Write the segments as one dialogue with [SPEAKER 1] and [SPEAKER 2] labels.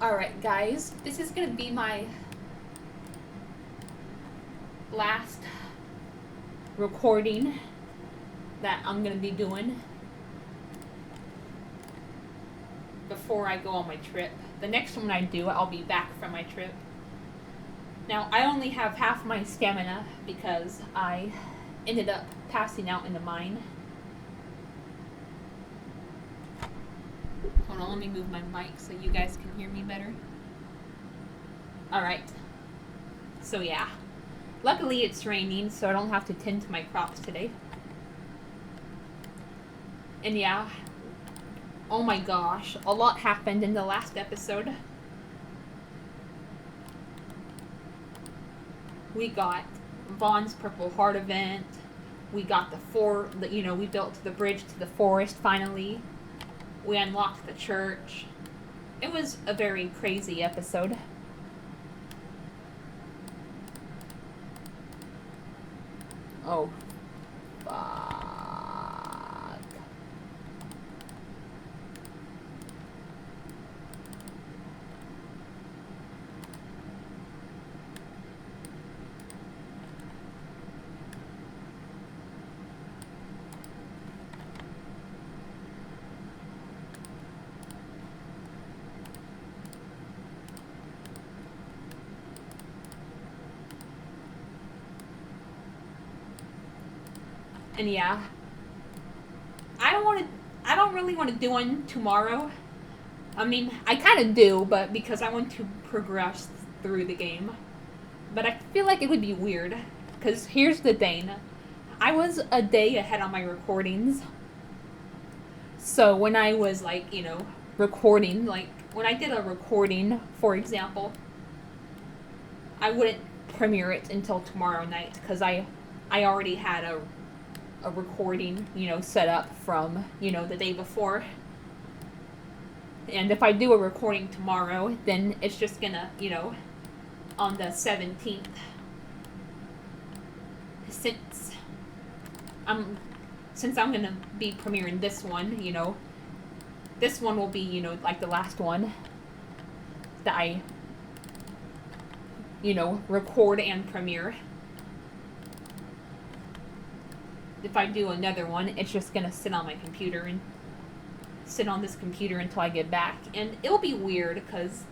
[SPEAKER 1] Alright, guys, this is gonna be my last recording that I'm gonna be doing before I go on my trip. The next one I do, I'll be back from my trip. Now, I only have half my stamina because I ended up passing out in the mine. Hold on, let me move my mic so you guys can hear me better. Alright. So yeah. Luckily it's raining, so I don't have to tend to my crops today. And yeah. Oh my gosh, a lot happened in the last episode. We got Vaughn's Purple Heart event. We got we built the bridge to the forest finally. We unlocked the church. It was a very crazy episode. Oh. Fuck. And yeah, I don't really want to do one tomorrow. I mean, I kind of do, but because I want to progress through the game. But I feel like it would be weird, because here's the thing. I was a day ahead on my recordings. So when I was recording, when I did a recording, for example, I wouldn't premiere it until tomorrow night, because I already had a recording, set up from, the day before. And if I do a recording tomorrow, then it's just gonna, on the 17th. Since I'm gonna be premiering this one, this one will be, like the last one that I, record and premiere. If I do another one, it's just gonna sit on my computer and sit on this computer until I get back. And it'll be weird, because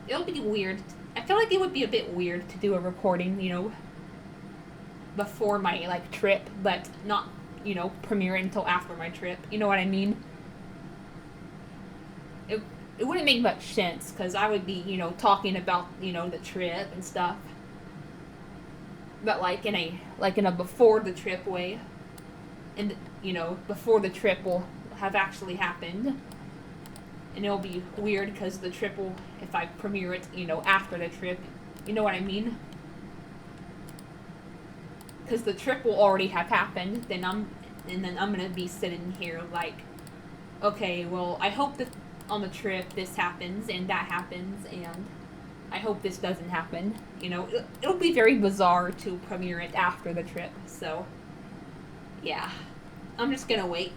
[SPEAKER 1] it'll be weird. I feel like it would be a bit weird to do a recording, before my, trip, but not, premiere it until after my trip. You know what I mean? It wouldn't make much sense, because I would be, talking about, the trip and stuff. But in a before the trip way, and before the trip will have actually happened, and it'll be weird because the trip will, if I premiere it, after the trip, you know what I mean? Because the trip will already have happened, then I'm gonna be sitting here okay, well, I hope that on the trip this happens and that happens, and I hope this doesn't happen. It'll be very bizarre to premiere it after the trip, so yeah. I'm just gonna wait.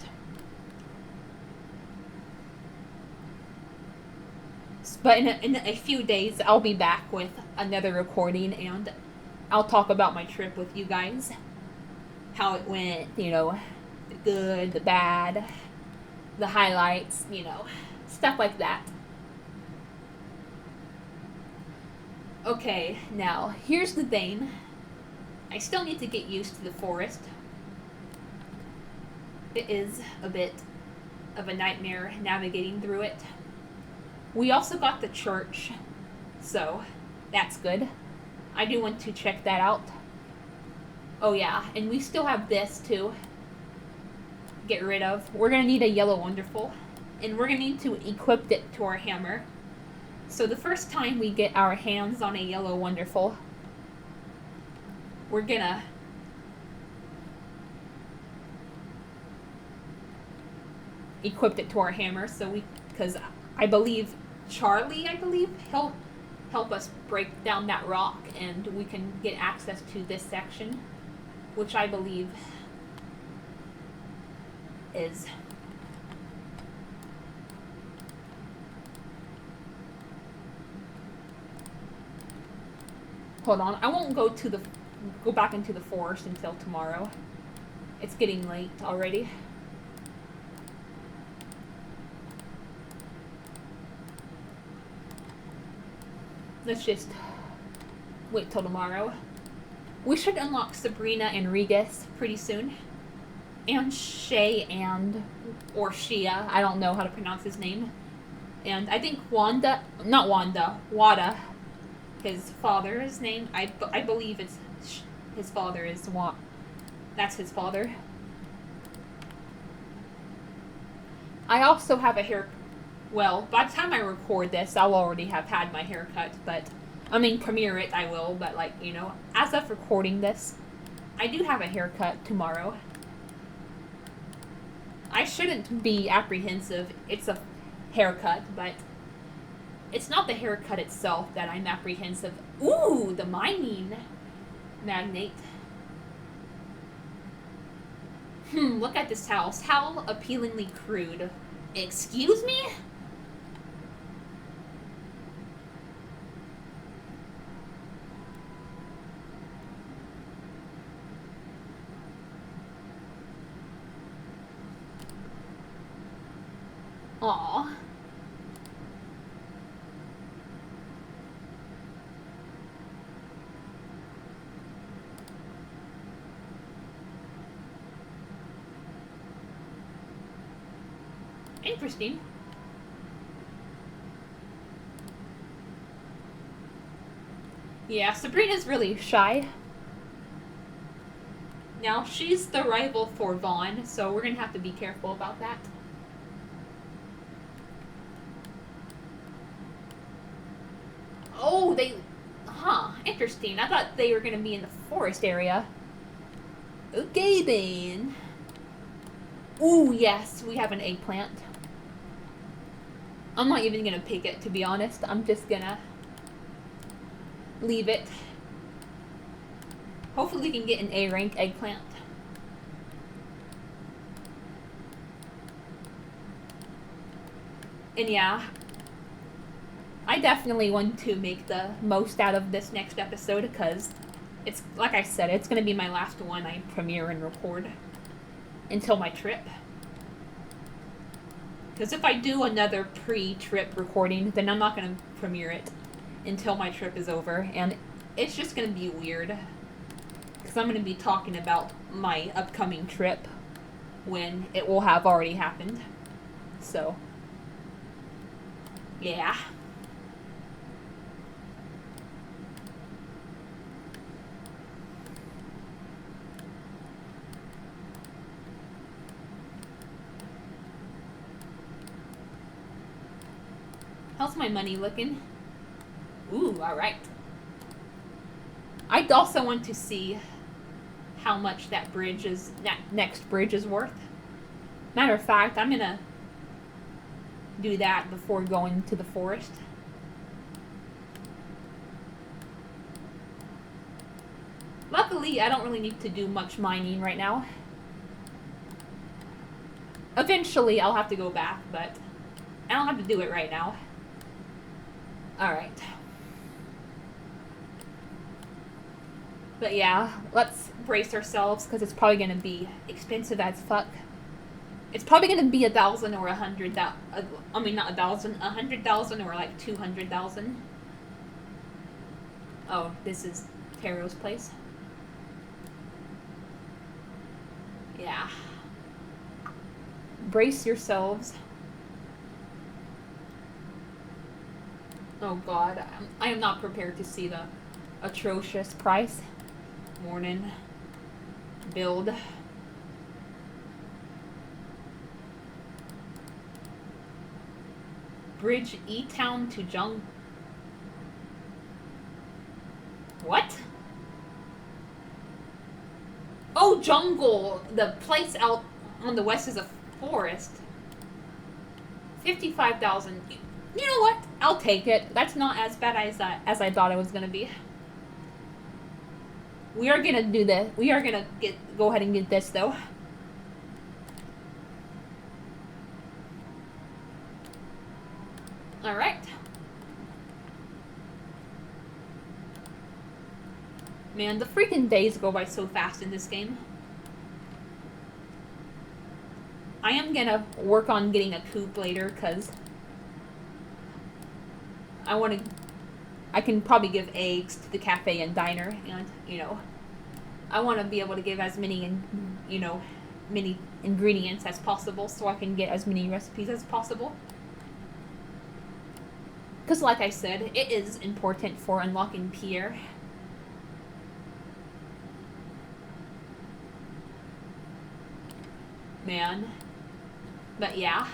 [SPEAKER 1] But in a few days, I'll be back with another recording, and I'll talk about my trip with you guys. How it went, the good, the bad, the highlights, stuff like that. Okay, now, here's the thing. I still need to get used to the forest. It is a bit of a nightmare navigating through it. We also got the church, so that's good. I do want to check that out. Oh yeah, and we still have this to get rid of. We're going to need a yellow wonderful, and we're going to need to equip it to our hammer. So the first time we get our hands on a yellow wonderful, we're gonna equip it to our hammer, because I believe Charlie, he'll help us break down that rock, and we can get access to this section, which I believe is Hold on, I won't go back into the forest until tomorrow. It's getting late already. Let's just wait till tomorrow. We should unlock Sabrina and Regis pretty soon. And Shay or Shia, I don't know how to pronounce his name. And I think Wada, his father's name. I believe it's his father is that's his father. I also have a hair. Well, by the time I record this, I'll already have had my haircut, but I mean, premiere it, I will, but like, you know, as of recording this, I do have a haircut tomorrow. I shouldn't be apprehensive. It's a haircut, but it's not the haircut itself that I'm apprehensive. Ooh, the mining magnate. Look at this house. How appealingly crude. Excuse me? Aw. Interesting. Yeah, Sabrina's really shy. Now, she's the rival for Vaughn, so we're gonna have to be careful about that. Oh, interesting. I thought they were gonna be in the forest area. Okay, then. Ooh, yes, we have an eggplant. I'm not even gonna pick it, to be honest. I'm just gonna leave it. Hopefully we can get an A-rank eggplant. And yeah, I definitely want to make the most out of this next episode because it's, like I said, it's going to be my last one I premiere and record until my trip. Because if I do another pre-trip recording, then I'm not going to premiere it until my trip is over, and it's just going to be weird. Because I'm going to be talking about my upcoming trip when it will have already happened. So, yeah. How's my money looking? Ooh, alright. I'd also want to see how much that next bridge is worth. Matter of fact, I'm gonna do that before going to the forest. Luckily, I don't really need to do much mining right now. Eventually, I'll have to go back, but I don't have to do it right now. Alright. But yeah, let's brace ourselves because it's probably going to be expensive as fuck. It's probably going to be 1,000 or 100,000. I mean, not 1,000, 100,000 or like 200,000. Oh, this is Taro's place. Yeah. Brace yourselves. Oh god, I am not prepared to see the atrocious price. Morning. Build. Bridge E-Town to Jung. What? Oh, jungle. The place out on the west is a forest. 55,000. You know what? I'll take it. That's not as bad as I thought it was gonna be. We are gonna do this. We are gonna go ahead and get this though. All right. Man, the freaking days go by so fast in this game. I am gonna work on getting a coop later, because I can probably give eggs to the cafe and diner, and, I want to be able to give as many, many ingredients as possible, so I can get as many recipes as possible. Because, like I said, it is important for unlocking Pierre. Man. But yeah.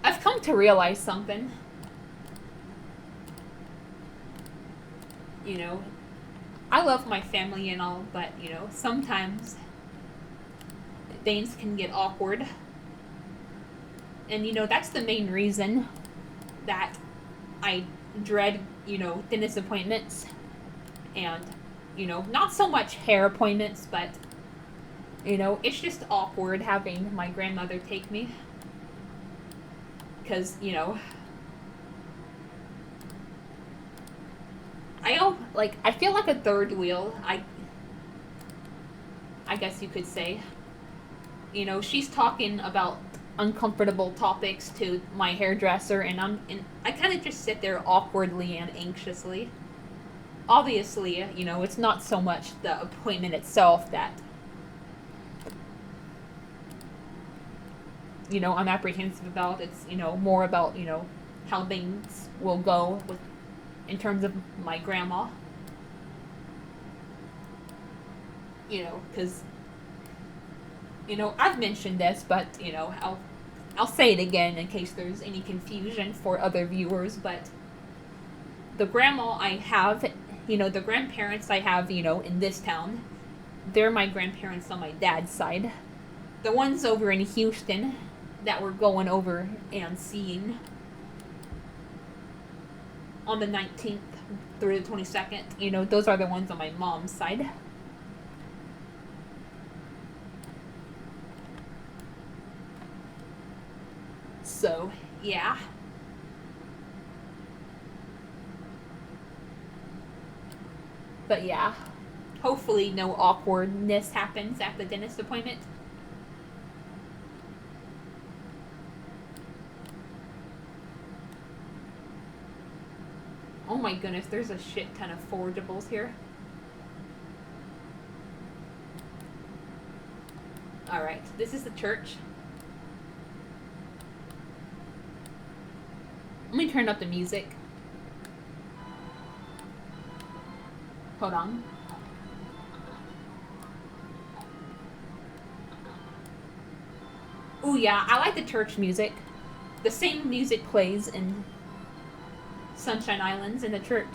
[SPEAKER 1] I've come to realize something. I love my family and all, but, sometimes things can get awkward. And, that's the main reason that I dread, dentist appointments. And, not so much hair appointments, but, it's just awkward having my grandmother take me. Because, I feel like a third wheel, I guess you could say. She's talking about uncomfortable topics to my hairdresser, and I kind of just sit there awkwardly and anxiously. Obviously, it's not so much the appointment itself that, I'm apprehensive about. It's, more about, how things will go in terms of my grandma. Because, I've mentioned this, but, I'll say it again in case there's any confusion for other viewers, but the grandma I have, the grandparents I have, in this town, they're my grandparents on my dad's side. The ones over in Houston that we're going over and seeing on the 19th through the 22nd, those are the ones on my mom's side. So, yeah. But yeah, hopefully no awkwardness happens at the dentist appointment. Oh my goodness, there's a shit ton of forageables here. Alright, this is the church. Let me turn up the music. Hold on. Ooh, yeah, I like the church music. The same music plays in Sunshine Islands in the church.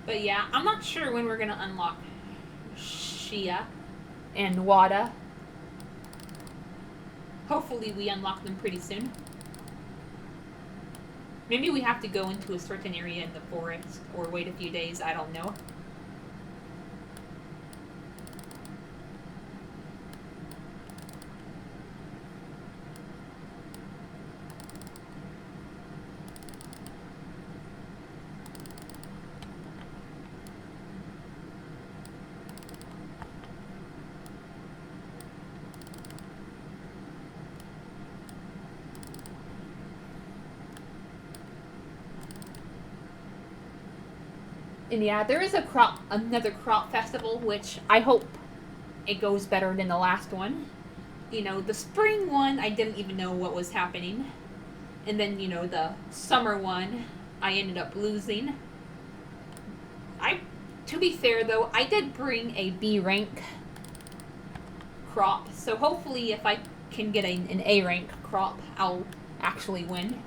[SPEAKER 1] But yeah, I'm not sure when we're gonna unlock Shia and Wada. Hopefully we unlock them pretty soon. Maybe we have to go into a certain area in the forest or wait a few days, I don't know. And yeah, there is another crop festival, which I hope it goes better than the last one. The spring one, I didn't even know what was happening. And then, the summer one, I ended up losing. To be fair though, I did bring a B rank crop, so hopefully if I can get an A rank crop, I'll actually win.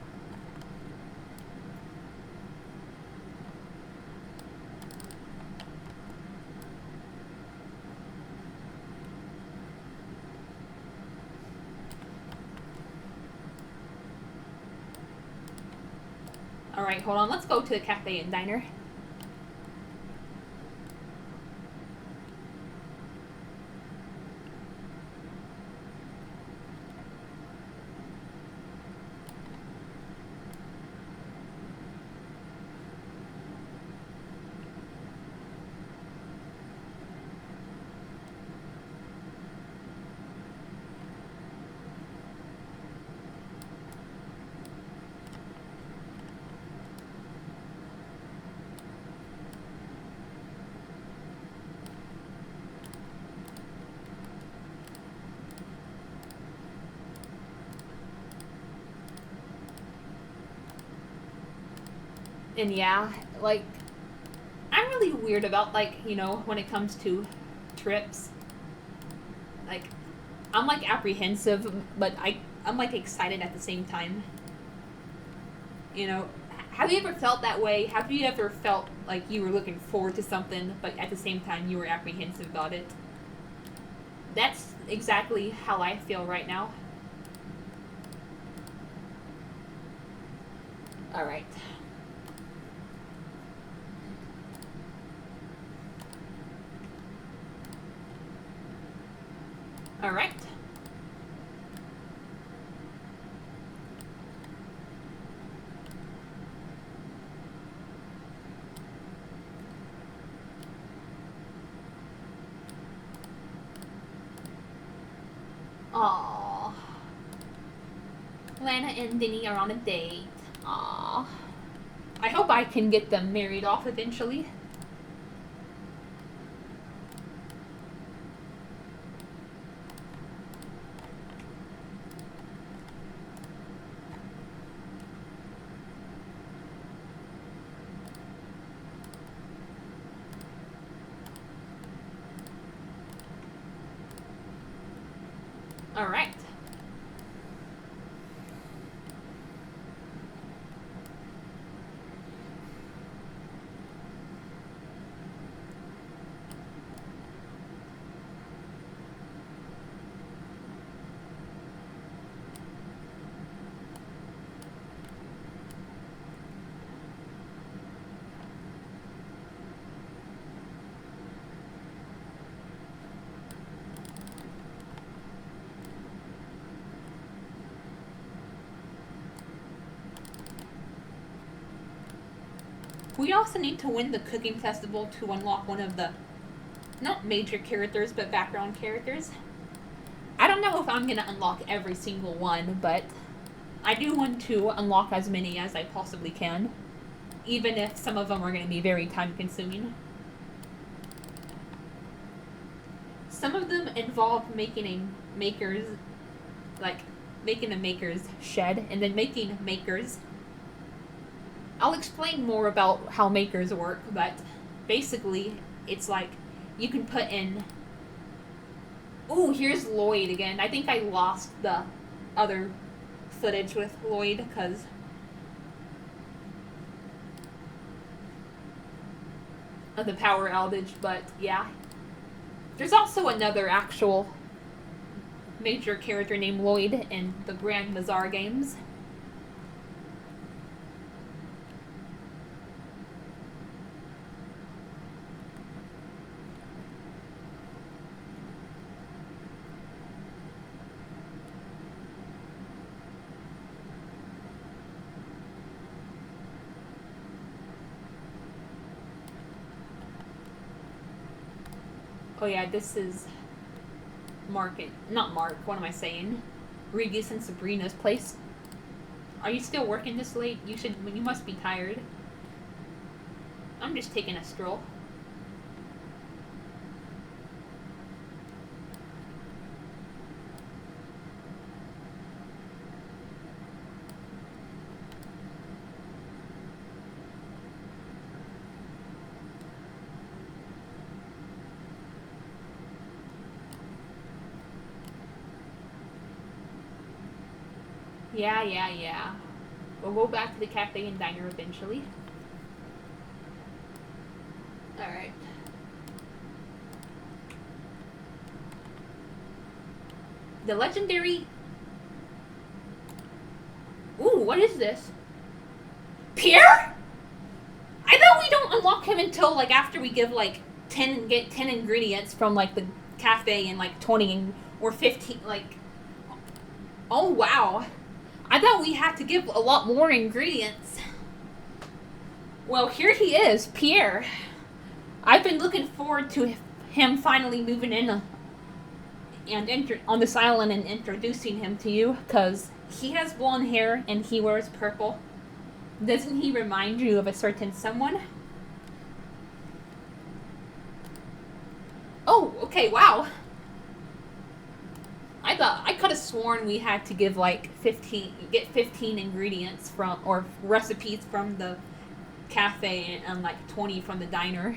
[SPEAKER 1] Alright, hold on. Let's go to the cafe and diner. And yeah, like, I'm really weird about, like, you know, when it comes to trips. Like, I'm, like, apprehensive, but I'm, like, excited at the same time. You know, have you ever felt that way? Have you ever felt like you were looking forward to something, but at the same time you were apprehensive about it? That's exactly how I feel right now. Alright. Alright. Aww. Lana and Denny are on a date. Aww. I hope I can get them married off eventually. Alright. We also need to win the cooking festival to unlock one of the, not major characters, but background characters. I don't know if I'm going to unlock every single one, but I do want to unlock as many as I possibly can, even if some of them are going to be very time consuming. Some of them involve making a maker's, like, making a maker's shed, and then making makers. I'll explain more about how makers work, but basically, it's like you can put in. Ooh, here's Lloyd again. I think I lost the other footage with Lloyd because of the power outage, but yeah. There's also another actual major character named Lloyd in the Grand Bazaar games. Oh yeah, this is not Mark, what am I saying? Regis and Sabrina's place. Are you still working this late? You must be tired. I'm just taking a stroll. Yeah. We'll go back to the cafe and diner eventually. Alright. The legendary... Ooh, what is this? Pierre? I thought we don't unlock him until, like, after we give, like, 10 ingredients from, like, the cafe and, like, 20 or 15, like... Oh, wow. I thought we had to give a lot more ingredients. Well, here he is, Pierre. I've been looking forward to him finally moving in and on this island and introducing him to you, because he has blonde hair and he wears purple. Doesn't he remind you of a certain someone? Oh, okay, wow. I could have sworn we had to give like 15 ingredients from, or recipes from the cafe and like 20 from the diner.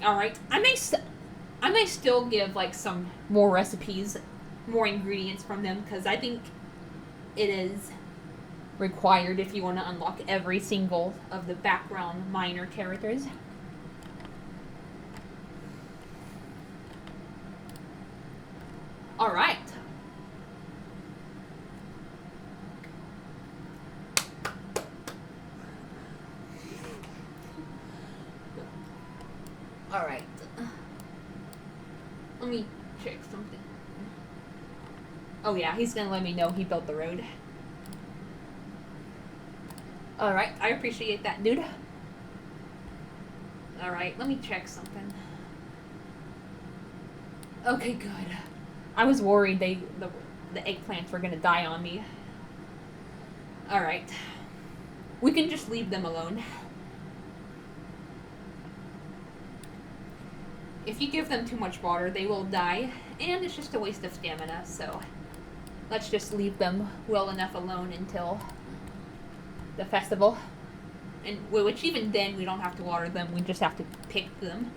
[SPEAKER 1] Alright, I may still give like some more recipes, more ingredients from them, because I think it is required if you want to unlock every single of the background minor characters. Alright. Alright. Let me check something. Oh yeah, he's gonna let me know he built the road. Alright, I appreciate that, dude. Alright, let me check something. Okay, good. I was worried the eggplants were gonna die on me. Alright. We can just leave them alone. If you give them too much water, they will die, and it's just a waste of stamina, so let's just leave them well enough alone until the festival. And which even then, we don't have to water them, we just have to pick them.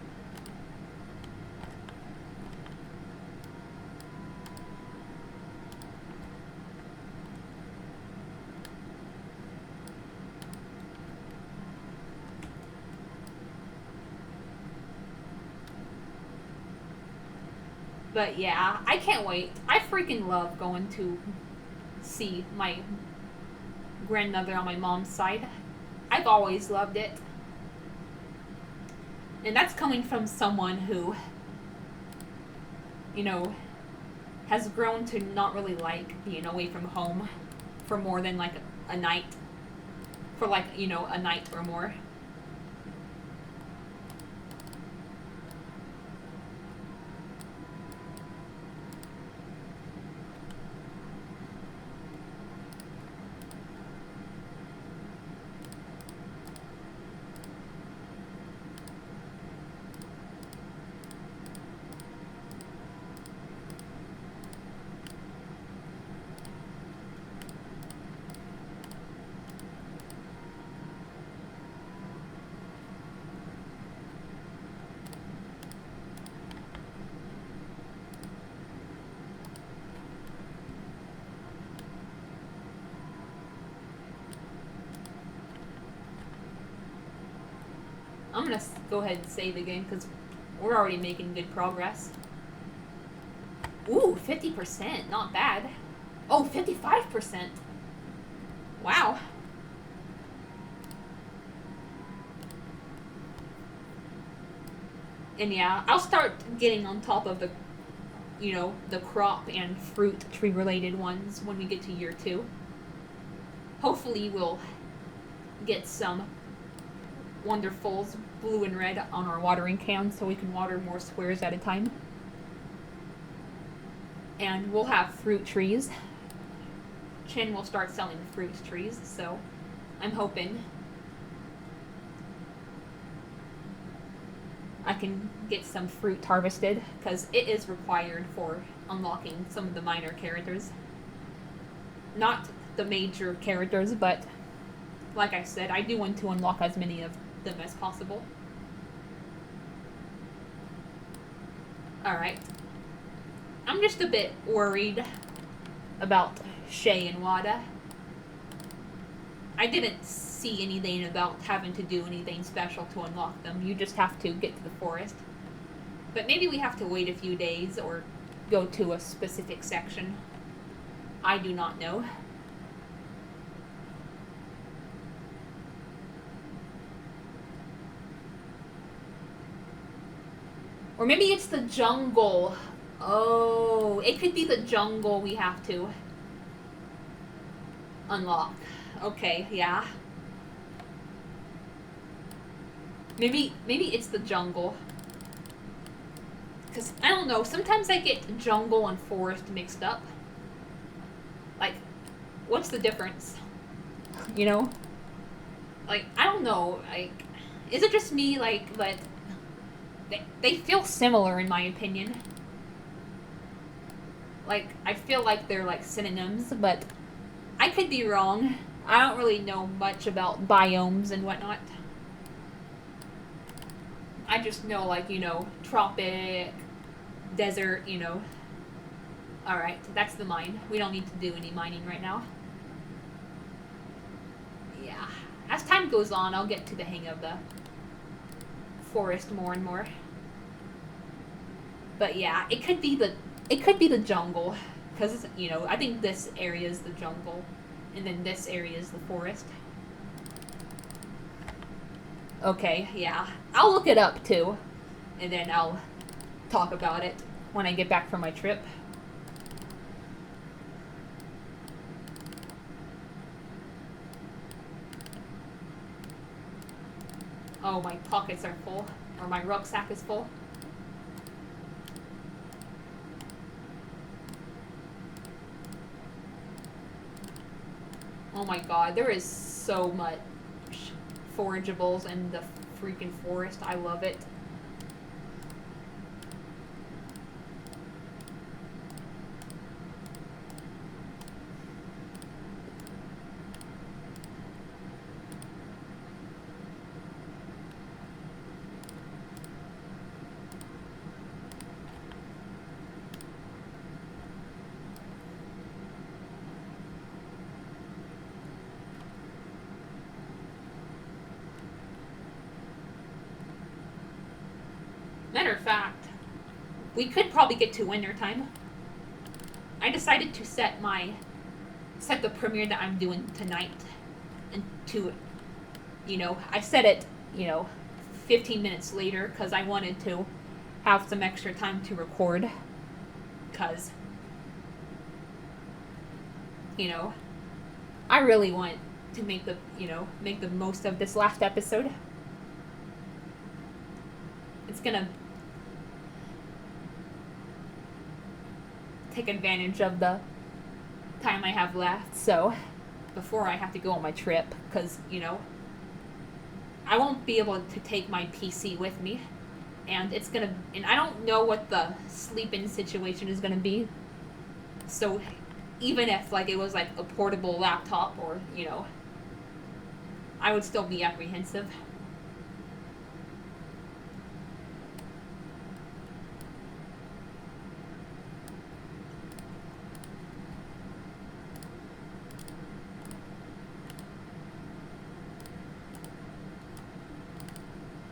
[SPEAKER 1] But yeah, I can't wait. I freaking love going to see my grandmother on my mom's side. I've always loved it. And that's coming from someone who, you know, has grown to not really like being away from home for more than like a night. For like, you know, a night or more. I'm gonna go ahead and save again because we're already making good progress. Ooh, 50%, not bad. Oh, 55%. Wow. And yeah, I'll start getting on top of the, you know, the crop and fruit tree related ones when we get to year 2. Hopefully we'll get some Wonderfuls blue and red on our watering can so we can water more squares at a time. And we'll have fruit trees. Chin will start selling fruit trees, so I'm hoping I can get some fruit harvested, because it is required for unlocking some of the minor characters. Not the major characters, but like I said, I do want to unlock as many of them as possible. Alright. I'm just a bit worried about Shay and Wada. I didn't see anything about having to do anything special to unlock them. You just have to get to the forest. But maybe we have to wait a few days or go to a specific section. I do not know. Or maybe it's the jungle. Oh, it could be the jungle we have to unlock. Okay, yeah. Maybe it's the jungle. Because, I don't know, sometimes I get jungle and forest mixed up. Like, what's the difference? You know? Like, I don't know, like, is it just me, like, but they feel similar in my opinion. Like, I feel like they're, like, synonyms, but I could be wrong. I don't really know much about biomes and whatnot. I just know, like, you know, tropic, desert, you know. Alright, that's the mine. We don't need to do any mining right now. Yeah. As time goes on, I'll get to the hang of the forest more and more. But yeah, it could be the jungle. Because, you know, I think this area is the jungle. And then this area is the forest. Okay, yeah. I'll look it up, too. And then I'll talk about it when I get back from my trip. Oh, my pockets are full. Or my rucksack is full. Oh my god, there is so much forageables in the freaking forest. I love it. Matter of fact, we could probably get to winter time. I decided to set the premiere that I'm doing tonight and to, you know, I set it, you know, 15 minutes later because I wanted to have some extra time to record because, you know, I really want to make the most of this last episode. It's gonna take advantage of the time I have left, so before I have to go on my trip, because, you know, I won't be able to take my PC with me, and I don't know what the sleep-in situation is gonna be, so even if, like, it was, like, a portable laptop, or, you know, I would still be apprehensive.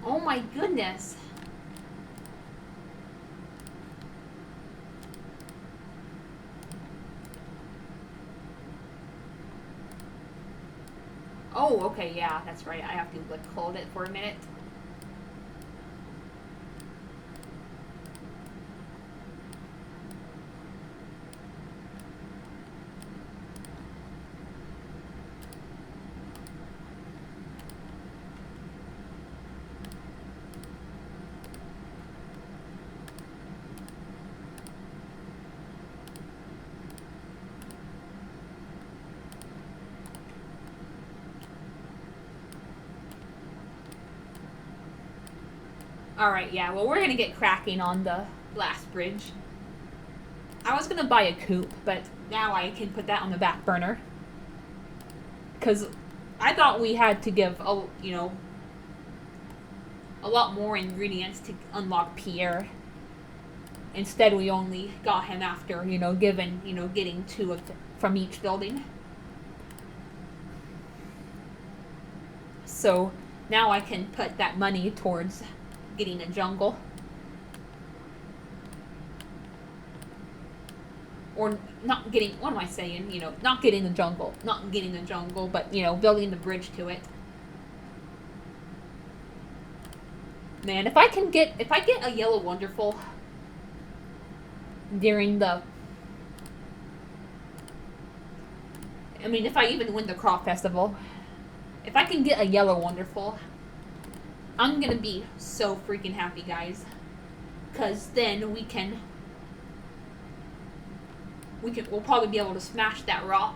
[SPEAKER 1] Oh my goodness. Oh, okay, yeah, that's right. I have to, like, hold it for a minute. Alright, yeah, well, we're gonna get cracking on the last bridge. I was gonna buy a coupe, but now I can put that on the back burner. Because I thought we had to give, a lot more ingredients to unlock Pierre. Instead, we only got him after, getting two from each building. So now I can put that money towards getting a jungle. Or not getting, what am I saying? Not getting the jungle. Not getting the jungle, but, building the bridge to it. Man, if I get a yellow wonderful during the, I mean, if I even win the crop festival, if I can get a yellow wonderful, I'm gonna be so freaking happy, guys. Cause then we'll probably be able to smash that rock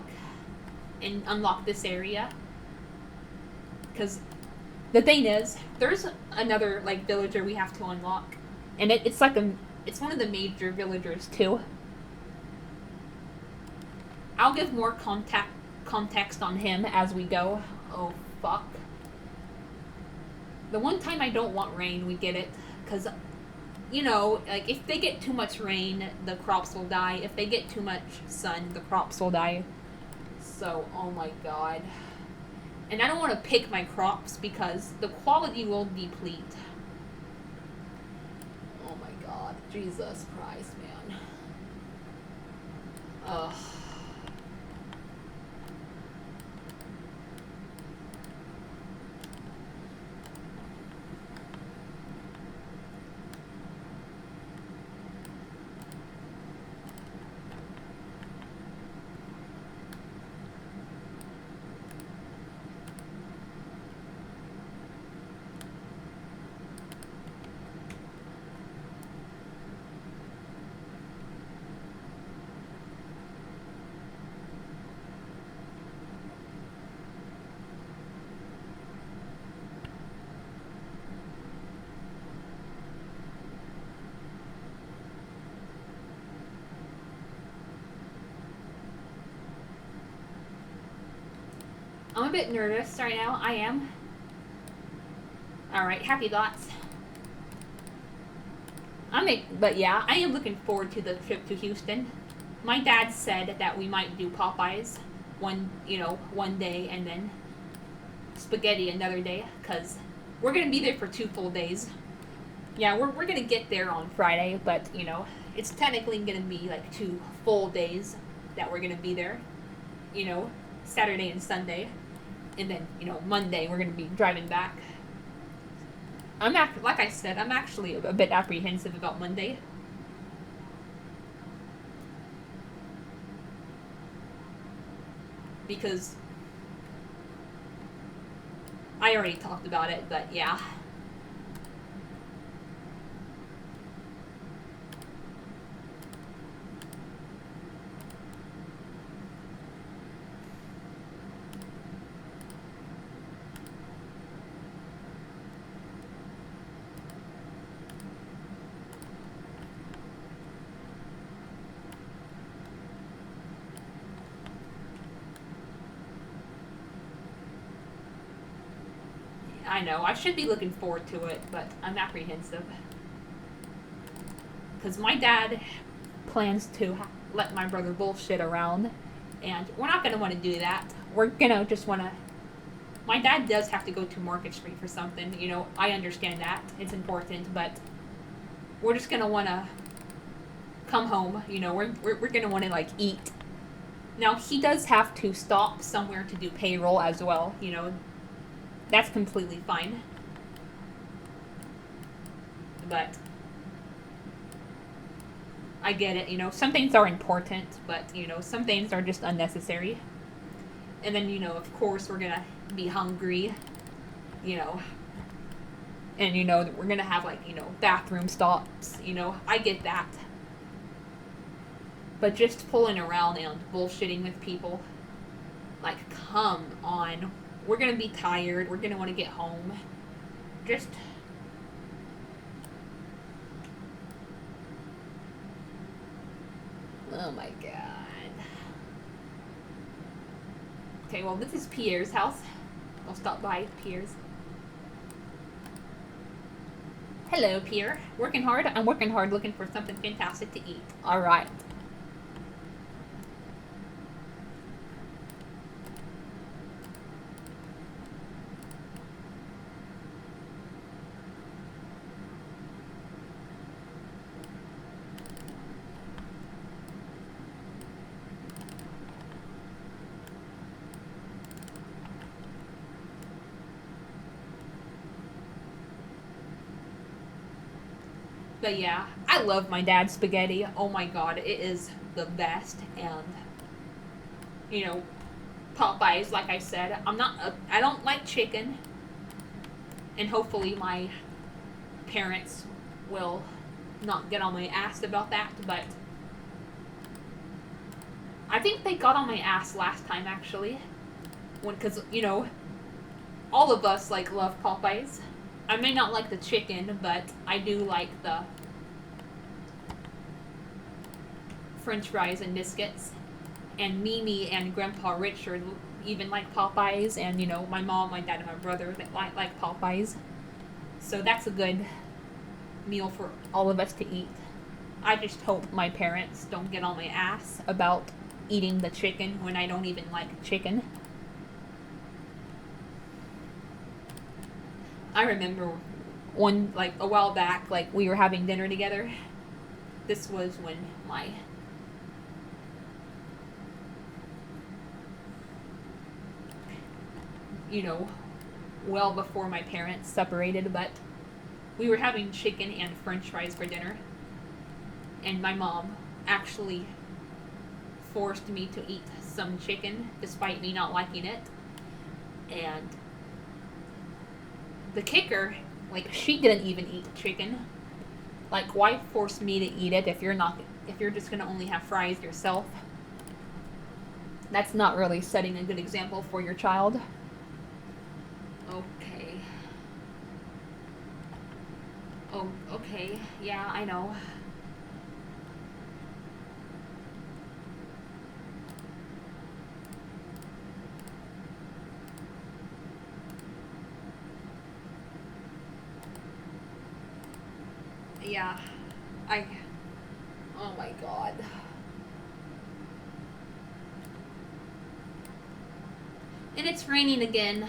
[SPEAKER 1] and unlock this area. Cause the thing is, there's another like villager we have to unlock, and it's one of the major villagers too. I'll give more context on him as we go. Oh fuck. The one time I don't want rain, we get it, cause you know, like if they get too much rain, the crops will die. If they get too much sun, the crops will die. So, oh my god. And I don't want to pick my crops because the quality will deplete. Oh my god. Jesus Christ, man. Ugh. I'm a bit nervous right now. I am. Alright, happy thoughts. But yeah, I am looking forward to the trip to Houston. My dad said that we might do Popeyes one day, and then spaghetti another day, because we're going to be there for 2 full days. Yeah, we're going to get there on Friday, but, it's technically going to be like 2 full days that we're going to be there. Saturday and Sunday. And then, Monday we're going to be driving back. Like I said, I'm actually a bit apprehensive about Monday. Because I already talked about it, but yeah. I know, I should be looking forward to it, but I'm apprehensive. Because my dad plans to let my brother bullshit around, and we're not going to want to do that. We're going to just want to... My dad does have to go to Market Street for something, I understand that. It's important, but we're just going to want to come home, we're going to want to, eat. Now, he does have to stop somewhere to do payroll as well, That's completely fine. But I get it, some things are important, but, some things are just unnecessary. And then, of course, we're gonna be hungry, and, we're gonna have, bathroom stops, I get that. But just pulling around and bullshitting with people, come on. We're gonna be tired. We're gonna want to get home. Just... Oh my god. Okay, well, this is Pierre's house. I'll stop by Pierre's. Hello, Pierre. Working hard? I'm working hard looking for something fantastic to eat. Alright. But yeah, I love my dad's spaghetti. Oh my god, it is the best. And you know, Popeyes, like I said, I don't like chicken, and hopefully my parents will not get on my ass about that. But I think they got on my ass last time actually, because all of us like love Popeyes. I may not like the chicken, but I do like the French fries and biscuits. And Mimi and Grandpa Richard even like Popeyes, and my mom, my dad, and my brother that like Popeyes. So that's a good meal for all of us to eat. I just hope my parents don't get on my ass about eating the chicken when I don't even like chicken. I remember a while back, we were having dinner together. This was when my well before my parents separated, but we were having chicken and French fries for dinner. And my mom actually forced me to eat some chicken despite me not liking it. And the kicker, she didn't even eat chicken. Why force me to eat it if you're just gonna only have fries yourself? That's not really setting a good example for your child. Okay. Oh, okay. Yeah, I know. Yeah. Oh my god. And it's raining again.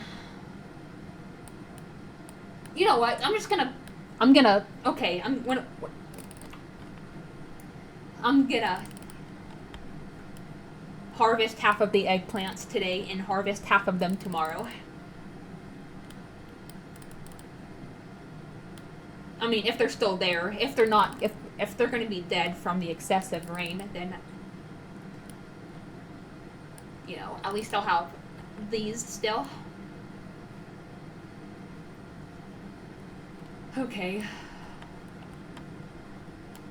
[SPEAKER 1] You know what? I'm gonna harvest half of the eggplants today and harvest half of them tomorrow. I mean, if they're still there. If they're not, if they're going to be dead from the excessive rain, then at least I'll have these still. Okay.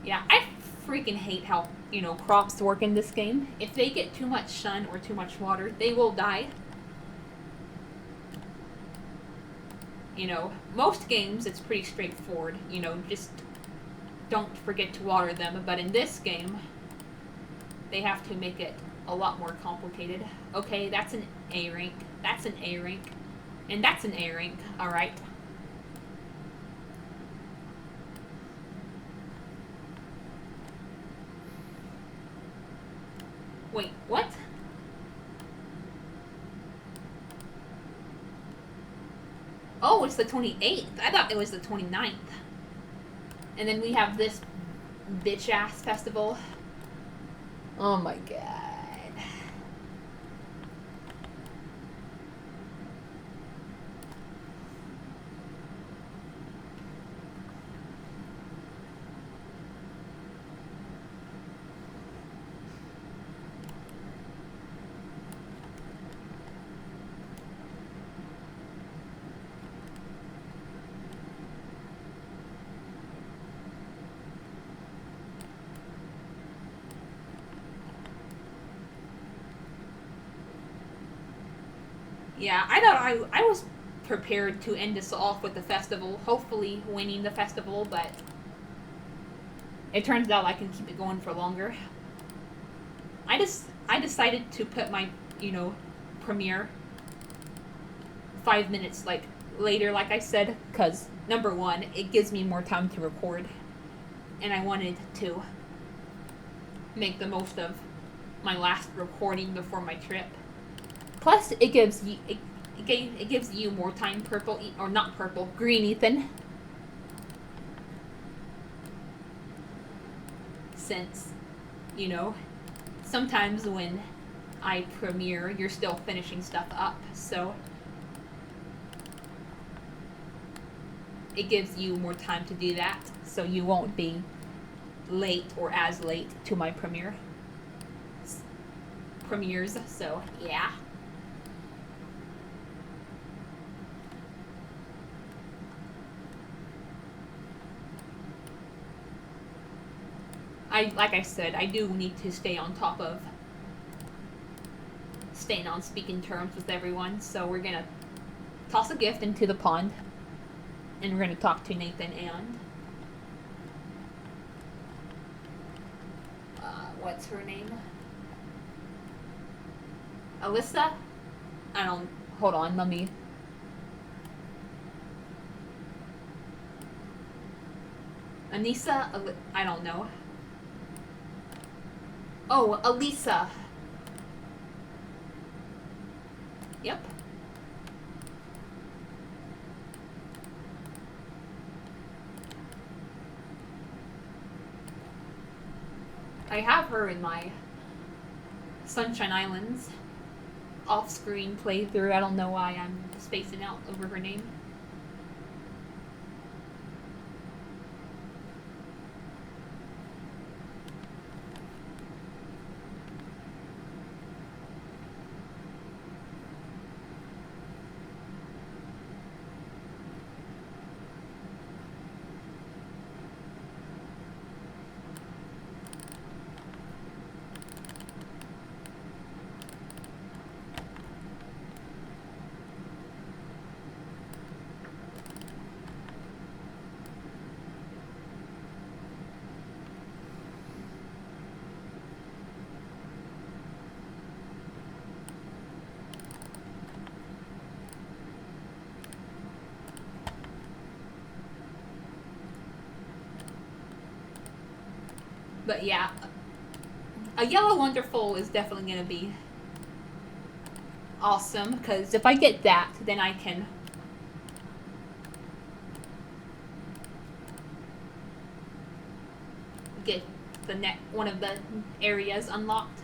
[SPEAKER 1] Yeah, I freaking hate how, crops work in this game. If they get too much sun or too much water, they will die. Most games it's pretty straightforward. Just don't forget to water them. But in this game, they have to make it a lot more complicated. Okay, that's an A rank. That's an A rank. And that's an A rank. Alright. Wait, what? Oh, it's the 28th. I thought it was the 29th. And then we have this bitch-ass festival. Oh my god. Yeah, I thought I was prepared to end this off with the festival, hopefully winning the festival, but it turns out I can keep it going for longer. I decided to put my, premiere 5 minutes later, like I said, because number one, it gives me more time to record, and I wanted to make the most of my last recording before my trip. Plus, it gives you more time, Green Ethan. Since, sometimes when I premiere, you're still finishing stuff up, so it gives you more time to do that. so you won't be late or as late to my premieres. So yeah. Like I said, I do need to stay on top of staying on speaking terms with everyone. So we're gonna toss a gift into the pond, and we're gonna talk to Nathan and what's her name? Alyssa? I don't. Hold on, let me. Anissa? I don't know. Oh, Elisa. Yep. I have her in my Sunshine Islands off-screen playthrough. I don't know why I'm spacing out over her name. But yeah, a Yellow Wonderful is definitely going to be awesome, because if I get that, then I can get one of the areas unlocked.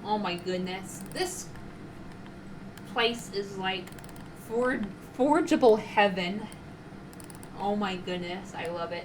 [SPEAKER 1] Oh my goodness. This place is like forgeable heaven. Oh my goodness, I love it.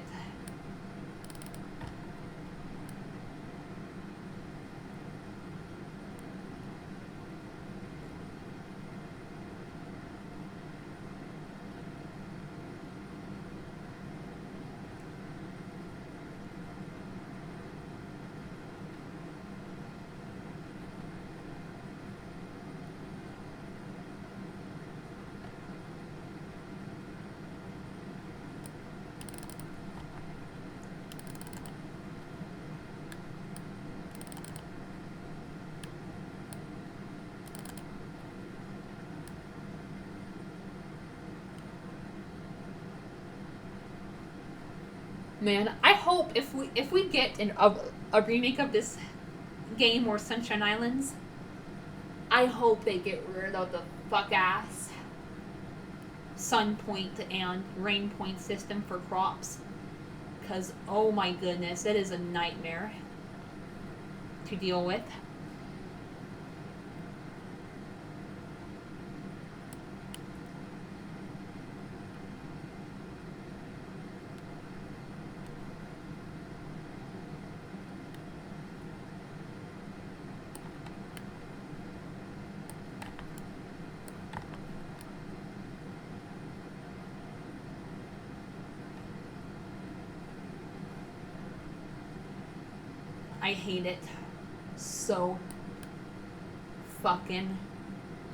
[SPEAKER 1] Man, I hope if we get a remake of this game or Sunshine Islands, I hope they get rid of the fuck ass sun point and rain point system for crops. Because, oh my goodness, it is a nightmare to deal with. I hate it so fucking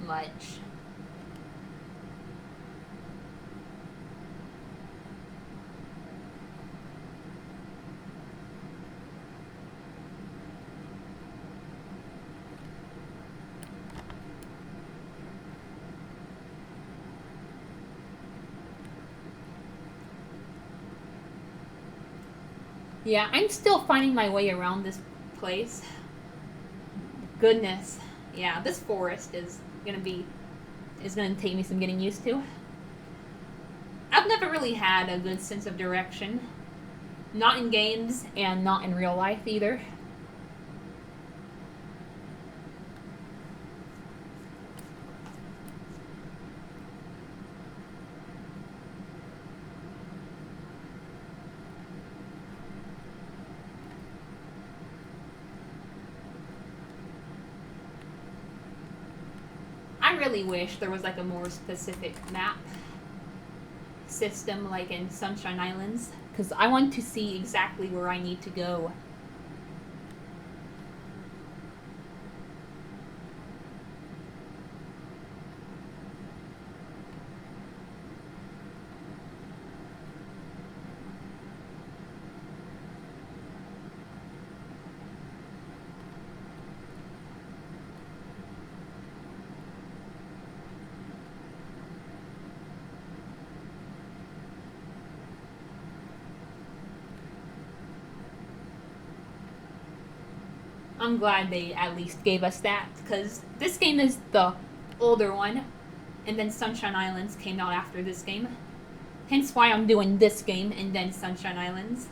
[SPEAKER 1] much. Yeah, I'm still finding my way around this place. Goodness. Yeah, this forest is gonna take me some getting used to. I've never really had a good sense of direction. Not in games and not in real life either. I really wish there was like a more specific map system like in Sunshine Islands, because I want to see exactly where I need to go. I'm glad they at least gave us that, because this game is the older one, and then Sunshine Islands came out after this game. Hence why I'm doing this game and then Sunshine Islands.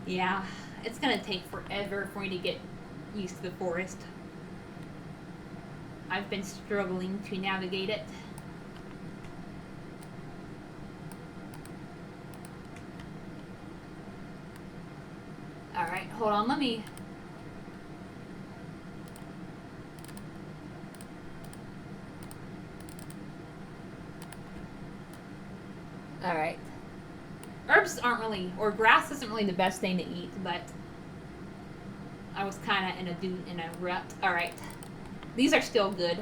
[SPEAKER 1] Yeah, it's gonna take forever for me to get used to the forest. I've been struggling to navigate it. Alright, hold on, let me... Alright. Herbs aren't really, or grass isn't really the best thing to eat, but I was kind of in a rut. Alright. These are still good.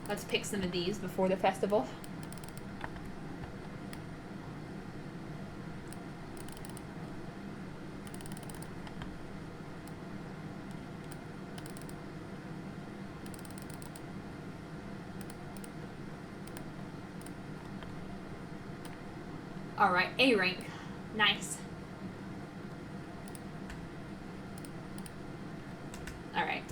[SPEAKER 1] Let's pick some of these before the festival. Alright, A rank. Nice. Alright.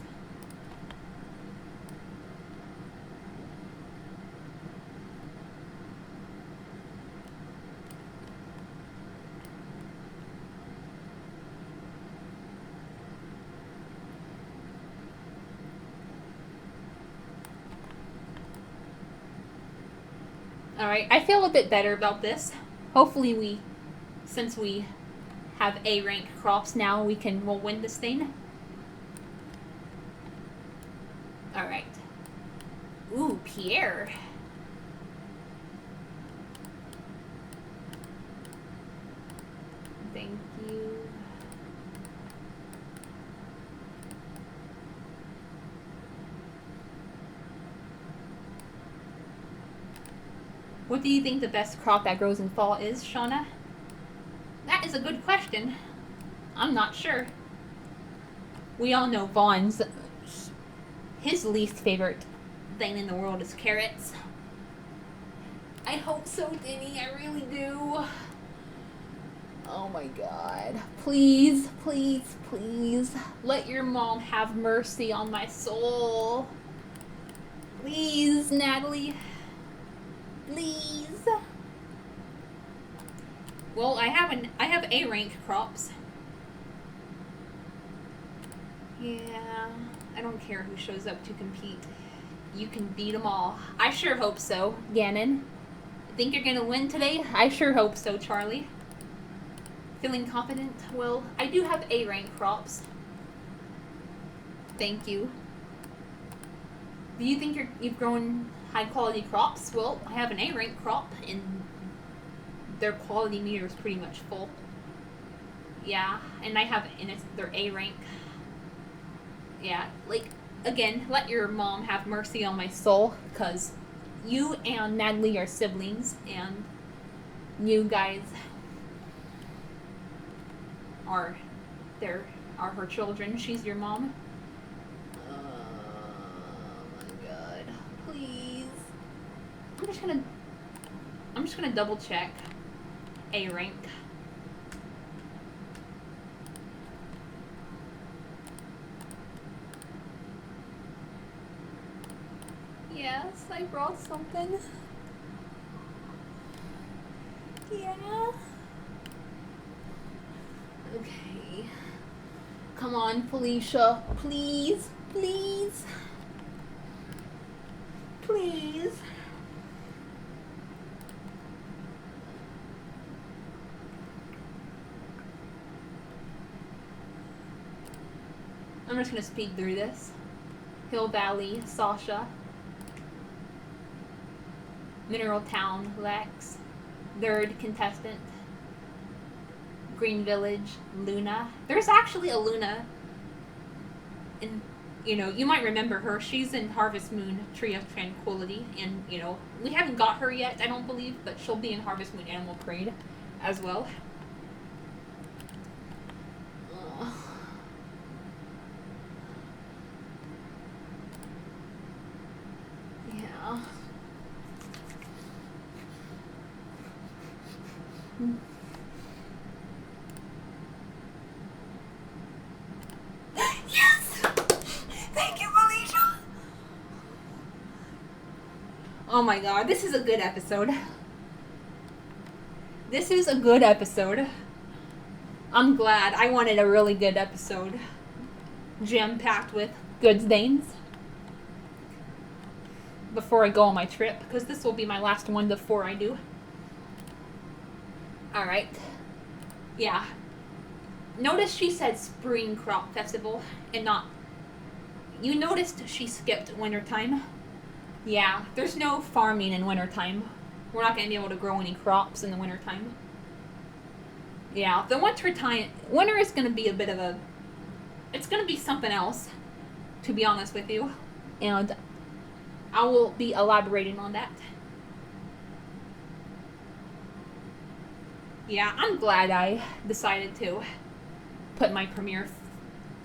[SPEAKER 1] Alright, I feel a bit better about this. Hopefully since we have A rank crops now, we'll win this thing. Alright. Ooh, Pierre. Thank you. What do you think the best crop that grows in fall is, Shauna? That is a good question. I'm not sure. We all know Vaughn's, his least favorite thing in the world is carrots. I hope so, Denny. I really do. Oh my god. Please, please, please. Let your mom have mercy on my soul. Please, Natalie. Please. Well, I have A rank crops. Yeah. I don't care who shows up to compete. You can beat them all. I sure hope so, Ganon. Think you're gonna win today? I sure hope so, Charlie. Feeling confident? Well, I do have A rank crops. Thank you. Do you think you've grown high quality crops? Well, I have an A rank crop and their quality meter is pretty much full. Yeah, and I have their A rank. Yeah, like, again, let your mom have mercy on my soul, because you and Natalie are siblings, and you guys are her children. She's your mom. Oh my god. Please. I'm just gonna double check A rank. Yes, I brought something. Yeah. Okay. Come on, Felicia. Please. Please. Please. I'm just gonna speed through this. Hill Valley, Sasha. Mineral Town, Lex. Third contestant, Green Village, Luna. There's actually a Luna. And, you might remember her. She's in Harvest Moon, Tree of Tranquility. And, we haven't got her yet, I don't believe, but she'll be in Harvest Moon Animal Parade as well. Yeah. Yes! Thank you, Felicia! Oh my god, this is a good episode. This is a good episode. I'm glad. I wanted a really good episode. Jam-packed with good things. Before I go on my trip, because this will be my last one before I do. Alright. Yeah. Notice she said Spring Crop Festival and not... You noticed she skipped wintertime? Yeah, there's no farming in wintertime. We're not going to be able to grow any crops in the wintertime. Yeah, the winter is going to be a bit of a... It's going to be something else, to be honest with you. And I will be elaborating on that. Yeah, I'm glad I decided to put my premiere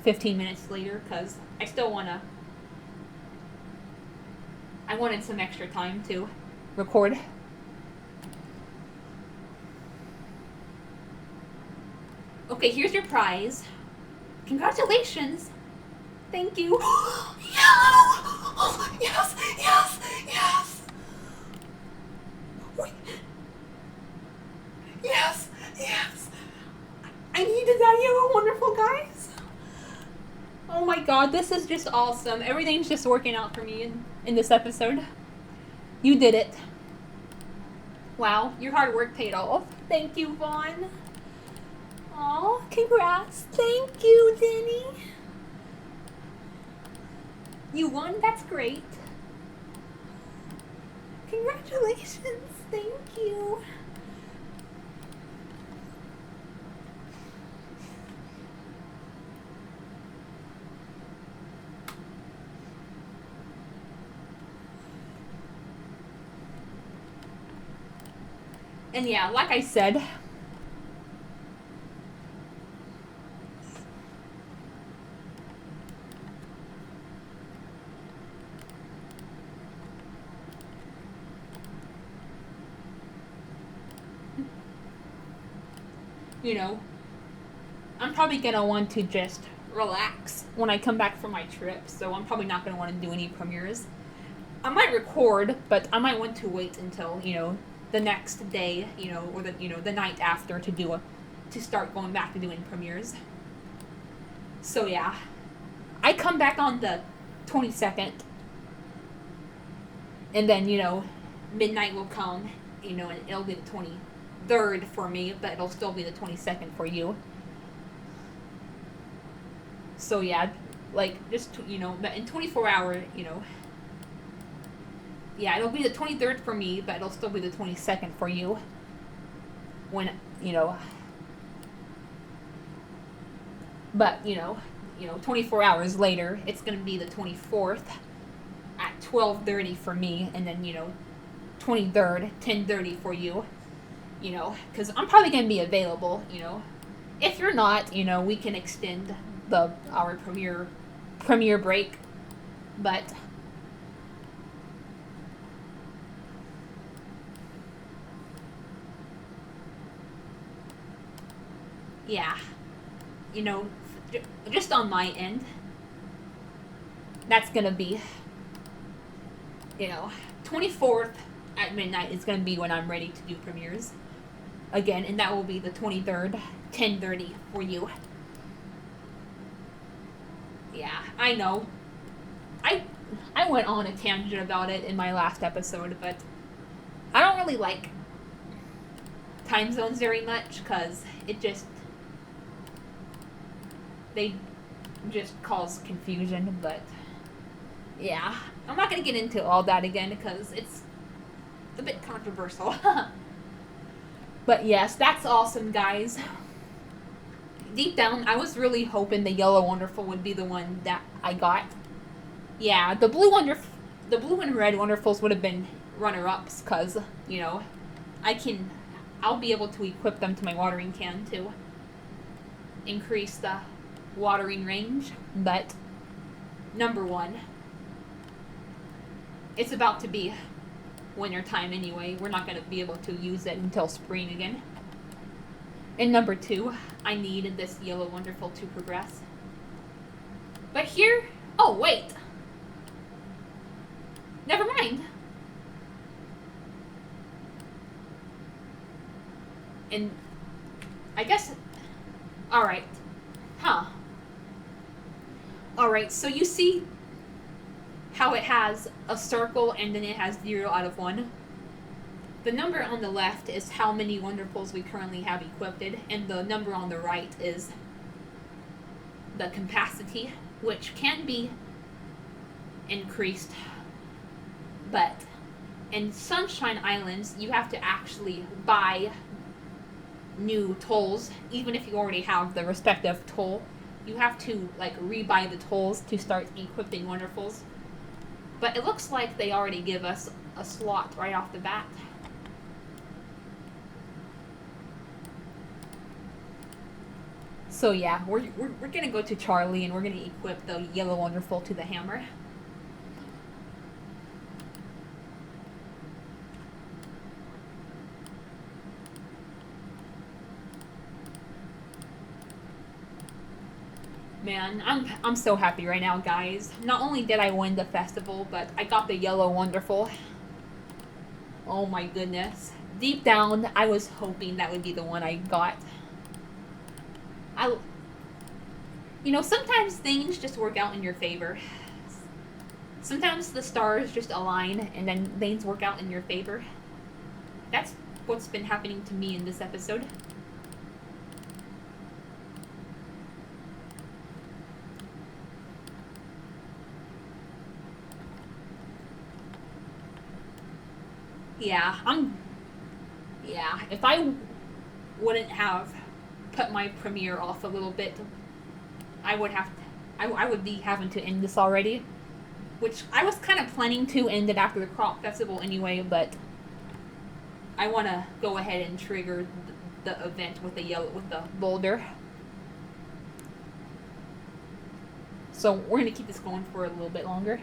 [SPEAKER 1] 15 minutes later, because I still I wanted some extra time to record. Okay, here's your prize. Congratulations. Thank you. Yellow! Oh, yes, yes, yes. Wait. Yes, yes. I needed that yellow, wonderful guys. Oh my god, this is just awesome. Everything's just working out for me in this episode. You did it. Wow, your hard work paid off. Thank you, Vaughn. Aw, congrats. Thank you, Denny. You won? That's great. Congratulations. Thank you. And yeah, like I said, I'm probably going to want to just relax when I come back from my trip, so I'm probably not going to want to do any premieres. I might record, but I might want to wait until, the next day, or the night after to start going back to doing premieres. So yeah, I come back on the 22nd, and then, midnight will come, and it'll be the 23rd for me, but it'll still be the 22nd for you. So yeah, like, just, in 24 hours, yeah, it'll be the 23rd for me, but it'll still be the 22nd for you. When, but, 24 hours later, it's going to be the 24th at 12:30 for me, and then, 23rd, 10:30 for you, because I'm probably going to be available, If you're not, we can extend our premiere break, but yeah, just on my end, that's gonna be, 24th at midnight is gonna be when I'm ready to do premieres again, and that will be the 23rd, 10:30 for you. Yeah, I know. I went on a tangent about it in my last episode, but I don't really like time zones very much because they just cause confusion. But yeah, I'm not gonna get into all that again because it's a bit controversial. But yes, that's awesome, guys. Deep down, I was really hoping the Yellow Wonderful would be the one that I got. Yeah, the blue and red Wonderfuls would have been runner-ups because, I'll be able to equip them to my watering can to increase the watering range. But number one, it's about to be winter time anyway. We're not going to be able to use it until spring again. And number two, I need this Yellow Wonderful to progress. But here, oh wait, never mind. And I guess, alright, alright, so you see how it has a circle and then it has 0 out of 1? The number on the left is how many Wonderfuls we currently have equipped, and the number on the right is the capacity, which can be increased. But in Sunshine Islands, you have to actually buy new tolls, even if you already have the respective toll. You have to, rebuy the tolls to start equipping Wonderfuls. But it looks like they already give us a slot right off the bat. So yeah, we're gonna go to Charlie and we're gonna equip the Yellow Wonderful to the hammer. Man, I'm so happy right now, guys. Not only did I win the festival, but I got the Yellow Wonderful. Oh my goodness. Deep down, I was hoping that would be the one I got. Sometimes things just work out in your favor. Sometimes the stars just align and then things work out in your favor. That's what's been happening to me in this episode. Yeah, if I wouldn't have put my premiere off a little bit, I would be having to end this already, which I was kind of planning to end it after the Crop Festival anyway, but I want to go ahead and trigger the event with the boulder. So we're going to keep this going for a little bit longer.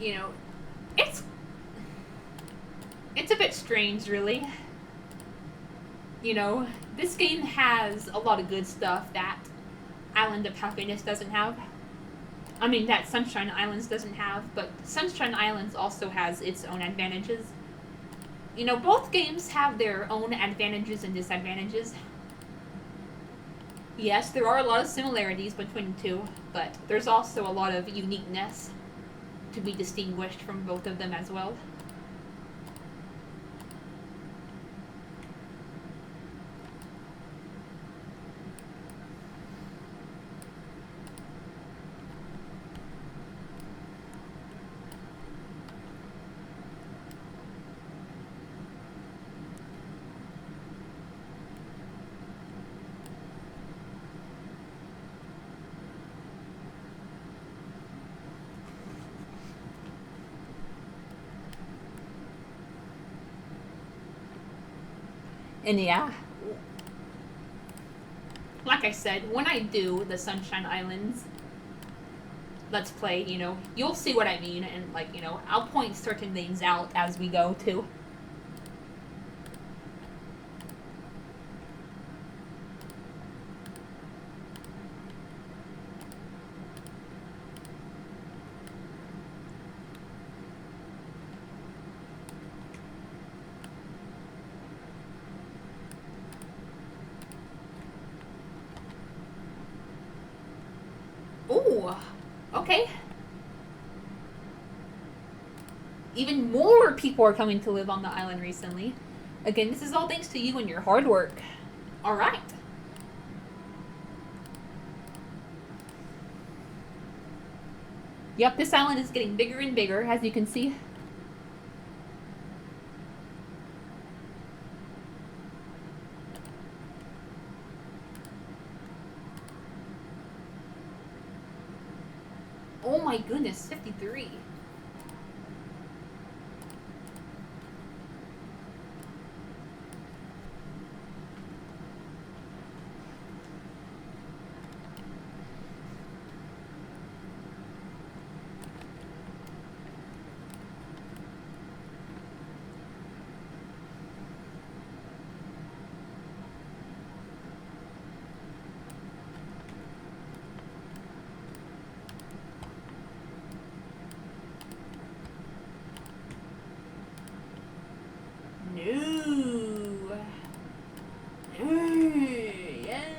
[SPEAKER 1] you know, it's a bit strange, really. You know, this game has a lot of good stuff that Island of Happiness doesn't have. I mean, that Sunshine Islands doesn't have, but Sunshine Islands also has its own advantages. You know, both games have their own advantages and disadvantages. Yes, there are a lot of similarities between the two, but there's also a lot of uniqueness to be distinguished from both of them as well. And yeah, like I said, when I do the Sunshine Islands Let's Play, you know, you'll see what I mean, and, like, you know, I'll point certain things out as we go, too. Ooh, okay. Even more people are coming to live on the island recently. Again, this is all thanks to you and your hard work. Alright. Yep, this island is getting bigger and bigger, as you can see. Oh my goodness, 53. No. Yes.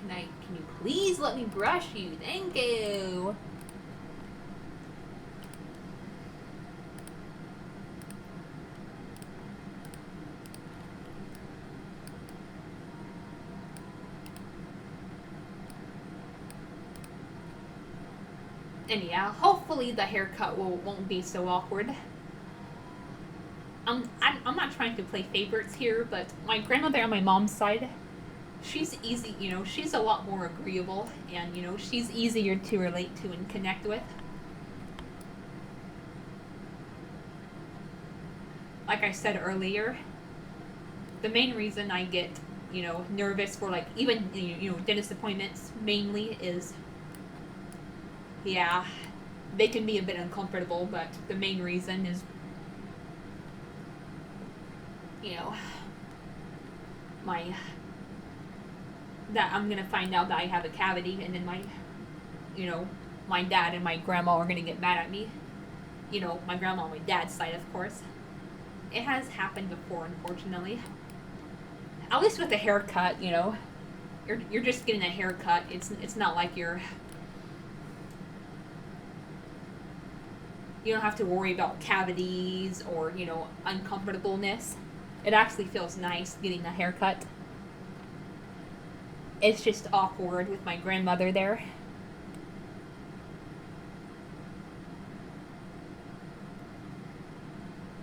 [SPEAKER 1] Can you please let me brush you? Thank you. And yeah, hopefully the haircut won't be so awkward. I'm not trying to play favorites here, but my grandmother on my mom's side, she's easy, you know, she's a lot more agreeable, and, you know, she's easier to relate to and connect with. Like I said earlier, the main reason I get, you know, nervous for, like, even, you know, dentist appointments mainly is, yeah, they can be a bit uncomfortable, but the main reason is, you know, that I'm gonna find out that I have a cavity, and then you know, my dad and my grandma are gonna get mad at me. You know, my grandma on my dad's side, of course. It has happened before, unfortunately. At least with a haircut, you know, you're just getting a haircut. It's not like you're You don't have to worry about cavities or, uncomfortableness. It actually feels nice getting a haircut. It's just awkward with my grandmother there.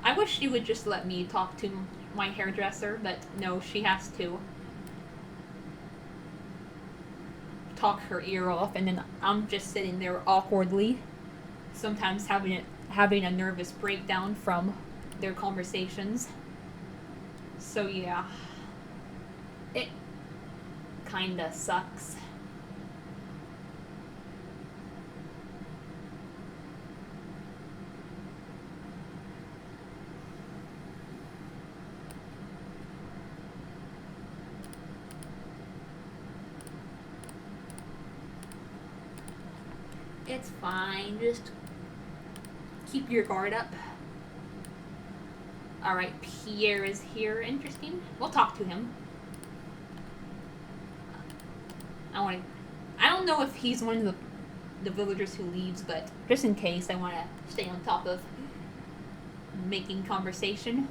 [SPEAKER 1] I wish she would just let me talk to my hairdresser, but no, she has to talk her ear off, and then I'm just sitting there awkwardly, sometimes having a nervous breakdown from their conversations. So yeah, it kinda sucks. It's fine, just keep your guard up. Alright, Pierre is here. Interesting. We'll talk to him. I don't know if he's one of the villagers who leaves, but just in case, I want to stay on top of making conversation.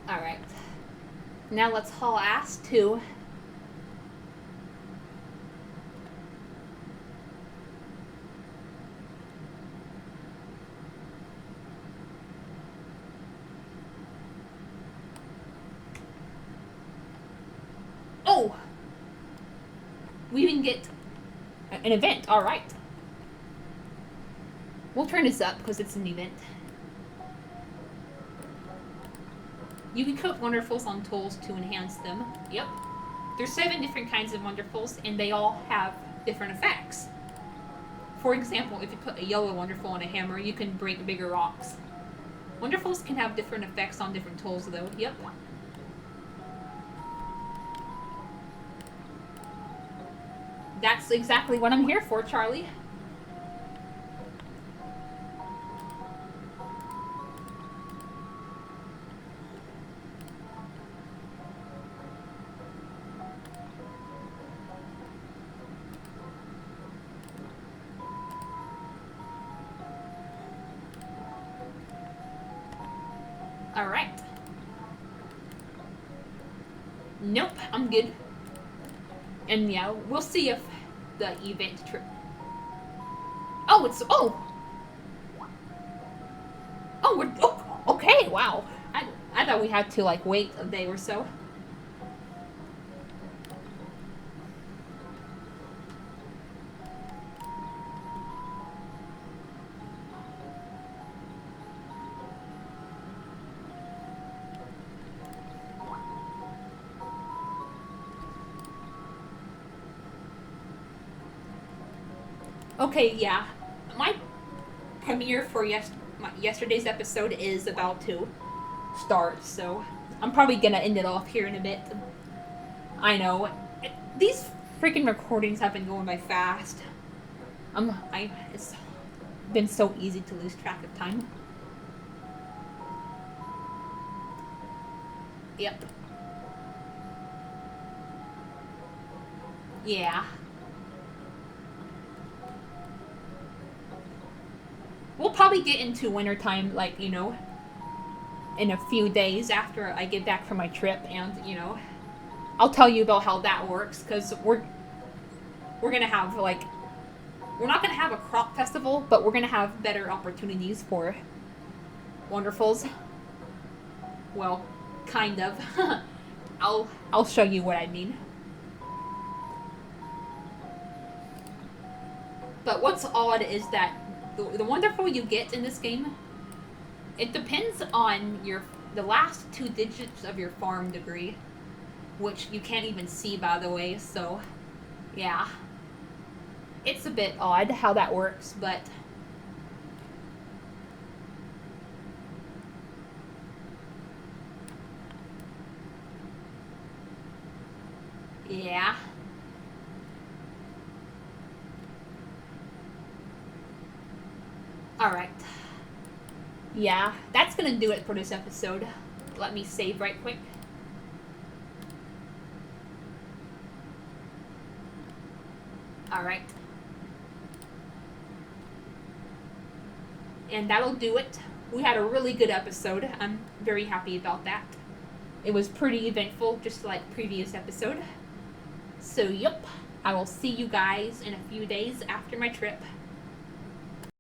[SPEAKER 1] Alright. Now let's haul ass to... Oh! We even get an event. Alright. We'll turn this up because it's an event. You can cook Wonderfuls on tools to enhance them. Yep. There's 7 different kinds of Wonderfuls, and they all have different effects. For example, if you put a yellow Wonderful on a hammer, you can break bigger rocks. Wonderfuls can have different effects on different tools, though. Yep. That's exactly what I'm here for, Charlie. Alright. Nope, I'm good. And yeah, we'll see if the event trip. Oh, it's. Oh! Oh, we're. Oh, okay, wow. I thought we had to, like, wait a day or so. Okay, yeah. My premiere for yesterday's episode is about to start, so I'm probably gonna end it off here in a bit. I know. These freaking recordings have been going by fast. It's been so easy to lose track of time. Yep. Yeah. We'll probably get into wintertime, like, in a few days after I get back from my trip, and, I'll tell you about how that works, because we're gonna have, like, we're not gonna have a crop festival, but we're gonna have better opportunities for Wonderfuls. Well, kind of. I'll show you what I mean. But what's odd is that the wonderful you get in this game, it depends on the last 2 digits of your farm degree, which you can't even see, by the way. So, yeah, it's a bit odd how that works, but yeah. Alright. Yeah, that's gonna do it for this episode. Let me save right quick. Alright. And that'll do it. We had a really good episode. I'm very happy about that. It was pretty eventful, just like previous episode. So, yep. I will see you guys in a few days after my trip.